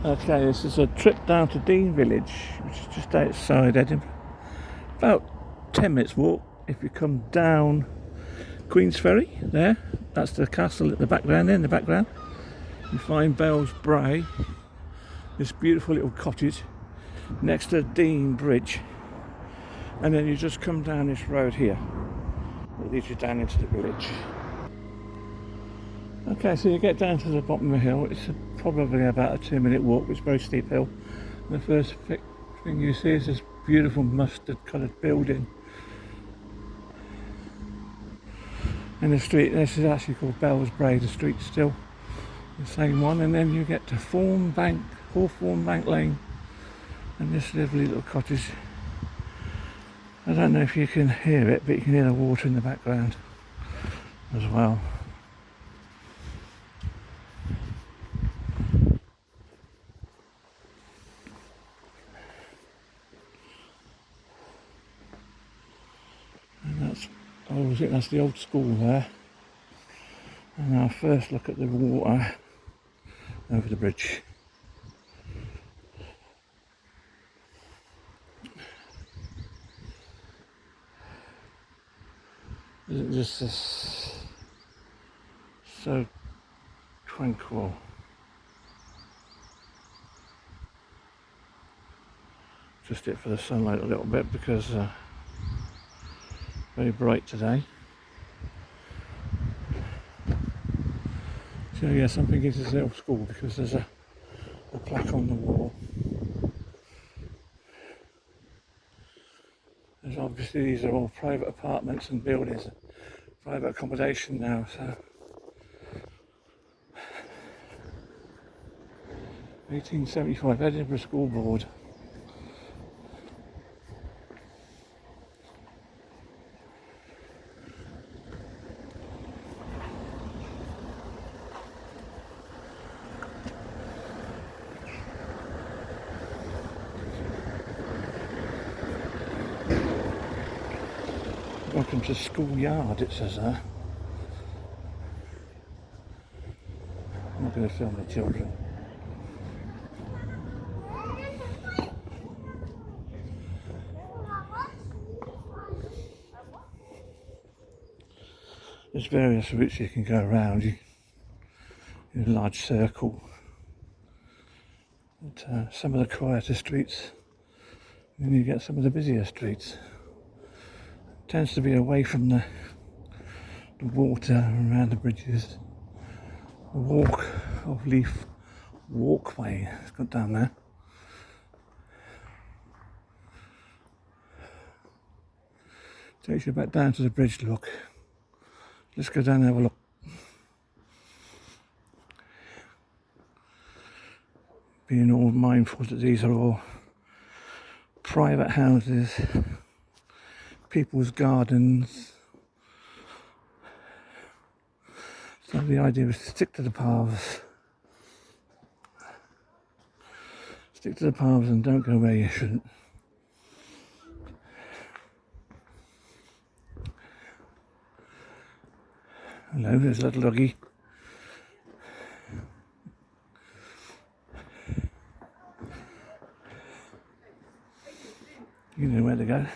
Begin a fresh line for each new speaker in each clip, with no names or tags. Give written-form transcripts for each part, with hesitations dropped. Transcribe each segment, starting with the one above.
Okay, this is a trip down to Dean Village, which is just outside Edinburgh. About 10 minutes walk if you come down Queen's Ferry there. That's the castle at the background there, in the background. You find Bell's Brae, this beautiful little cottage next to Dean Bridge. And then you just come down this road here. It leads you down into the village. Okay, so you get down to the bottom of the hill. It's probably about a 2-minute walk. It's a very steep hill. The first thing you see is this beautiful mustard coloured building. And the street, this is actually called Bell's Brae, the street still the same one. And then you get to Hawthorne Bank Lane, and this lovely little cottage. I don't know if you can hear it, but you can hear the water in the background as well. And I think that's the old school there. And our first look at the water over the bridge. Isn't this so tranquil? Just it for the sunlight a little bit because very bright today. So yeah, something is this little school because there's a plaque on the wall. There's obviously these are all private apartments and buildings, private accommodation now. So 1875 Edinburgh School Board. Welcome to Schoolyard, it says there. I'm not going to film the children. There's various routes you can go around. In a large circle. But, some of the quieter streets, and then you get some of the busier streets. Tends to be away from the water around the bridges. A walk of leaf walkway it's got down there. Takes you back down to the bridge. Look, let's go down and have a look. Being all mindful that these are all private houses, people's gardens. So the idea is to stick to the paths. Stick to the paths and don't go where you shouldn't. Hello, there's a little doggy. You know where to go.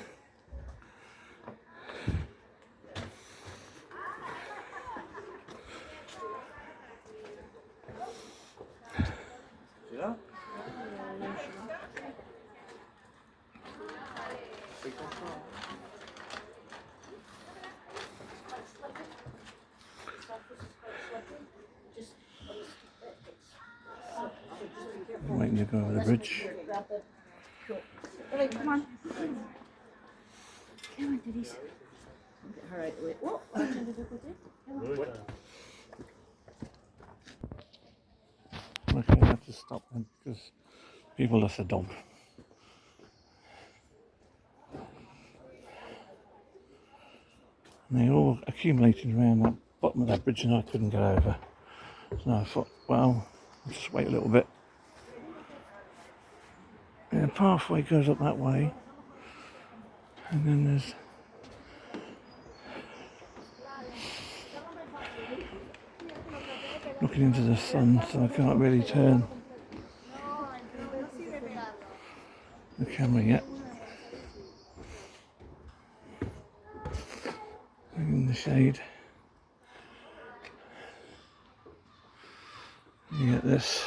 I'm waiting to go over the bridge.
Come on. Come on, Diddy's. Get her out the way. What?
Okay, I have to stop them because people lost the dog. And they all accumulated around that bottom of that bridge and I couldn't get over. So I thought, well, I'll just wait a little bit. And the pathway goes up that way. And then there's looking into the sun, so I can't really turn the camera yet. In the shade. You get this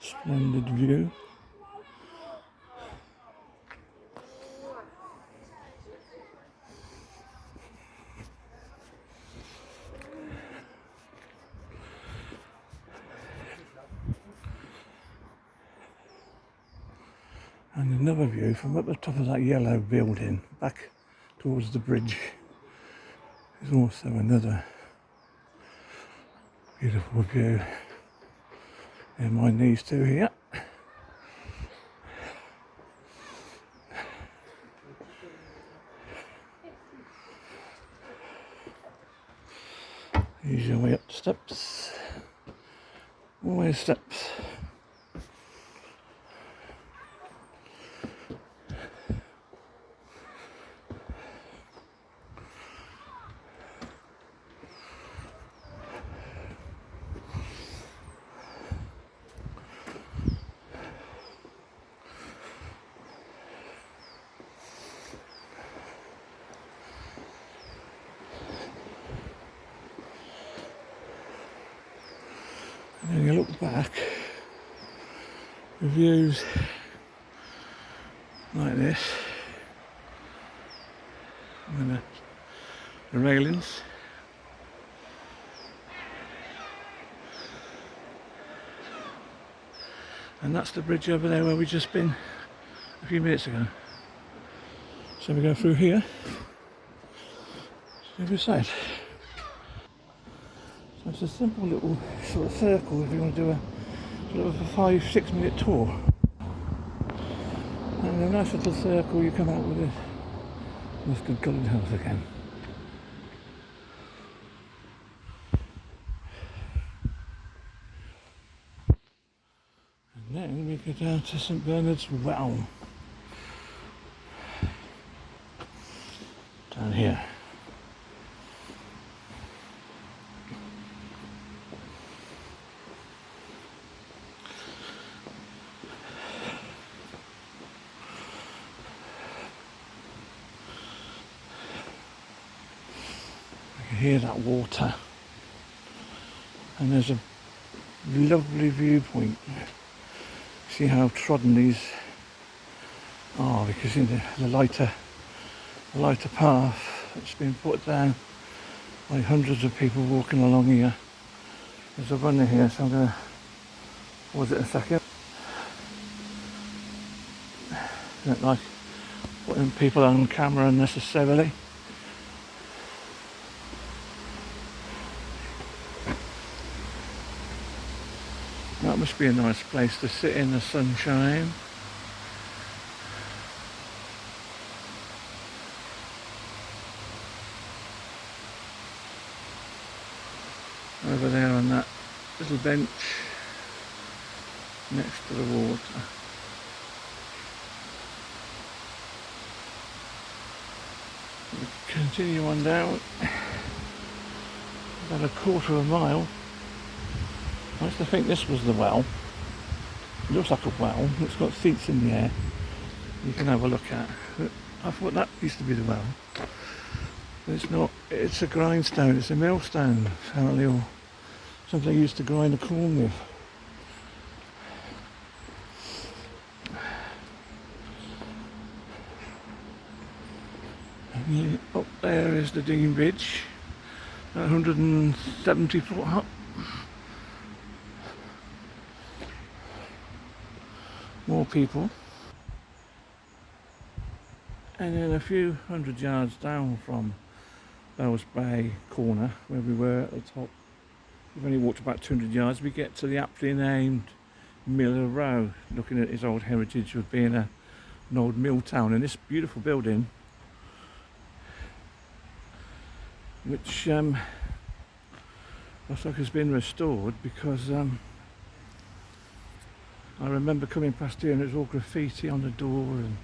splendid view. And another view from up the top of that yellow building back towards the bridge is also another beautiful view. And my knees too here. Use your way up the steps. Always steps. And then you look back, the views like this, and the railings. And that's the bridge over there where we've just been a few minutes ago. So we go through here, to the other side. So it's a simple little sort of circle if you want to do a sort of a 5-6 minute tour. And a nice little circle, you come out with this good coloured house again. And then we go down to St Bernard's Well. Down here. Hear that water, and there's a lovely viewpoint. See how trodden these are, because in the lighter path that's been put down by hundreds of people walking along here. There's a runner here, so I'm going to pause it a second. Don't like putting people on camera unnecessarily. That must be a nice place to sit in the sunshine. Over there on that little bench next to the water. We continue on down about a quarter of a mile. I used to think this was the well. It looks like a well. It's got seats in the air you can have a look at. I thought that used to be the well. But it's not. It's a grindstone. It's a millstone, apparently, or something they used to grind the corn with. And up there is the Dean Bridge, 170 foot up. More people, and then a few hundred yards down from Bells Bay corner where we were at the top, we've only walked about 200 yards, we get to the aptly named Miller Row, looking at its old heritage of being an old mill town. And this beautiful building, which looks like has been restored, because I remember coming past here and it was all graffiti on the door and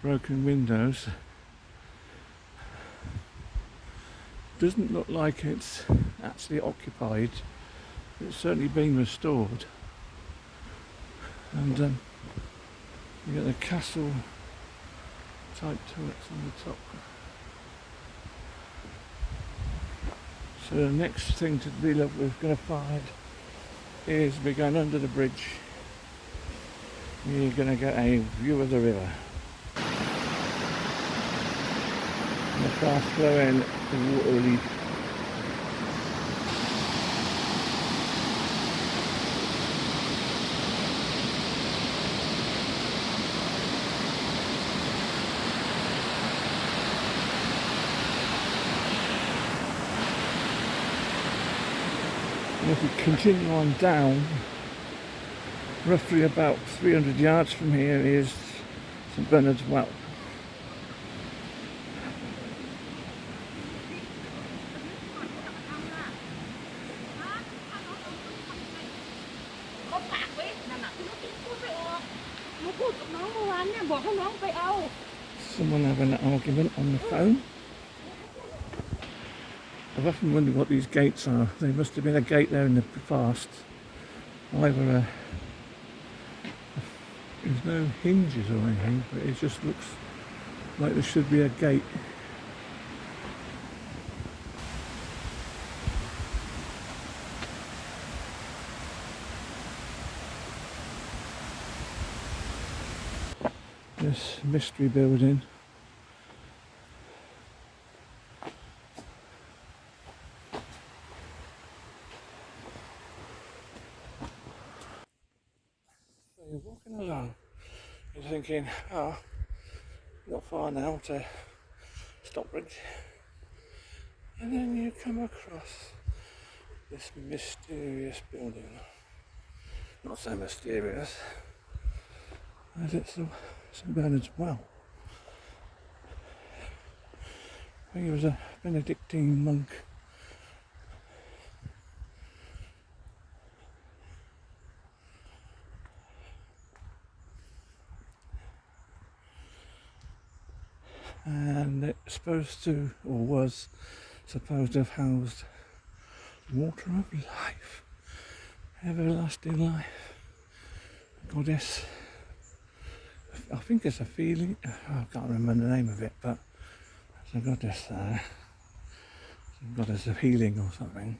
broken windows. Doesn't look like it's actually occupied. It's certainly been restored. And you get the castle type turrets on the top. So the next thing to be look we're going to find is we're going under the bridge. You're going to get a view of the river. And the fast flowing water relief. And if we continue on down, roughly about 300 yards from here is St Bernard's Well. Someone having an argument on the phone. I've often wondered what these gates are. There must have been a gate there in the past. Either there's no hinges or anything, but it just looks like there should be a gate. This mystery building. So you're walking along, you're thinking, oh, not far now to Stockbridge, and then you come across this mysterious building. Not so mysterious as it's the St Bernard's Well. I think he was a Benedictine monk. And it's supposed to, or was supposed to have housed water of life, everlasting life, goddess. I think it's a feeling, I can't remember the name of it, but it's a goddess there, goddess of healing or something.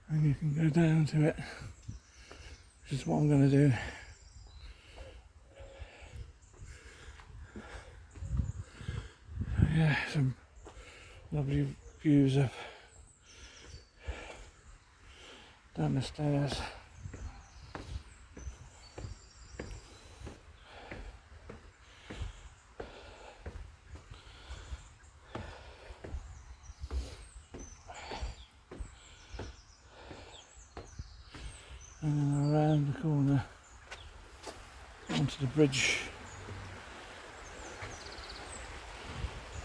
And you can go down to it, which is what I'm going to do. Yeah, some lovely views of down the stairs. And then around the corner onto the bridge.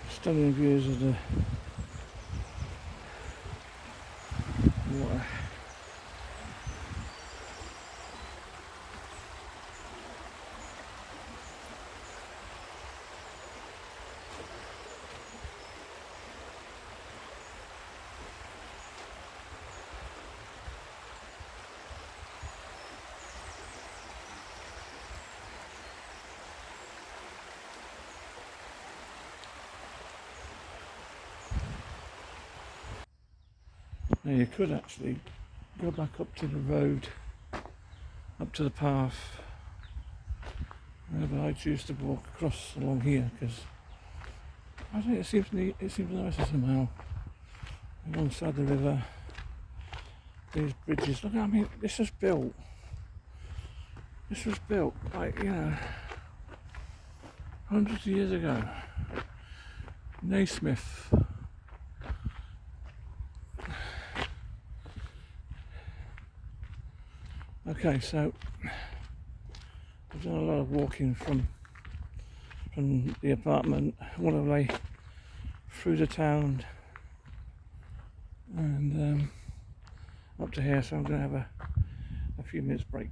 Stunning views of the water. Now you could actually go back up to the road, up to the path, but I choose to walk across along here because I think it seems neat, it seems nicer somehow. Alongside the river, these bridges. Look, I mean, this was built like, you know, hundreds of years ago. Naismith. Okay, so I've done a lot of walking from the apartment all the way through the town and up to here, so I'm going to have a few minutes break.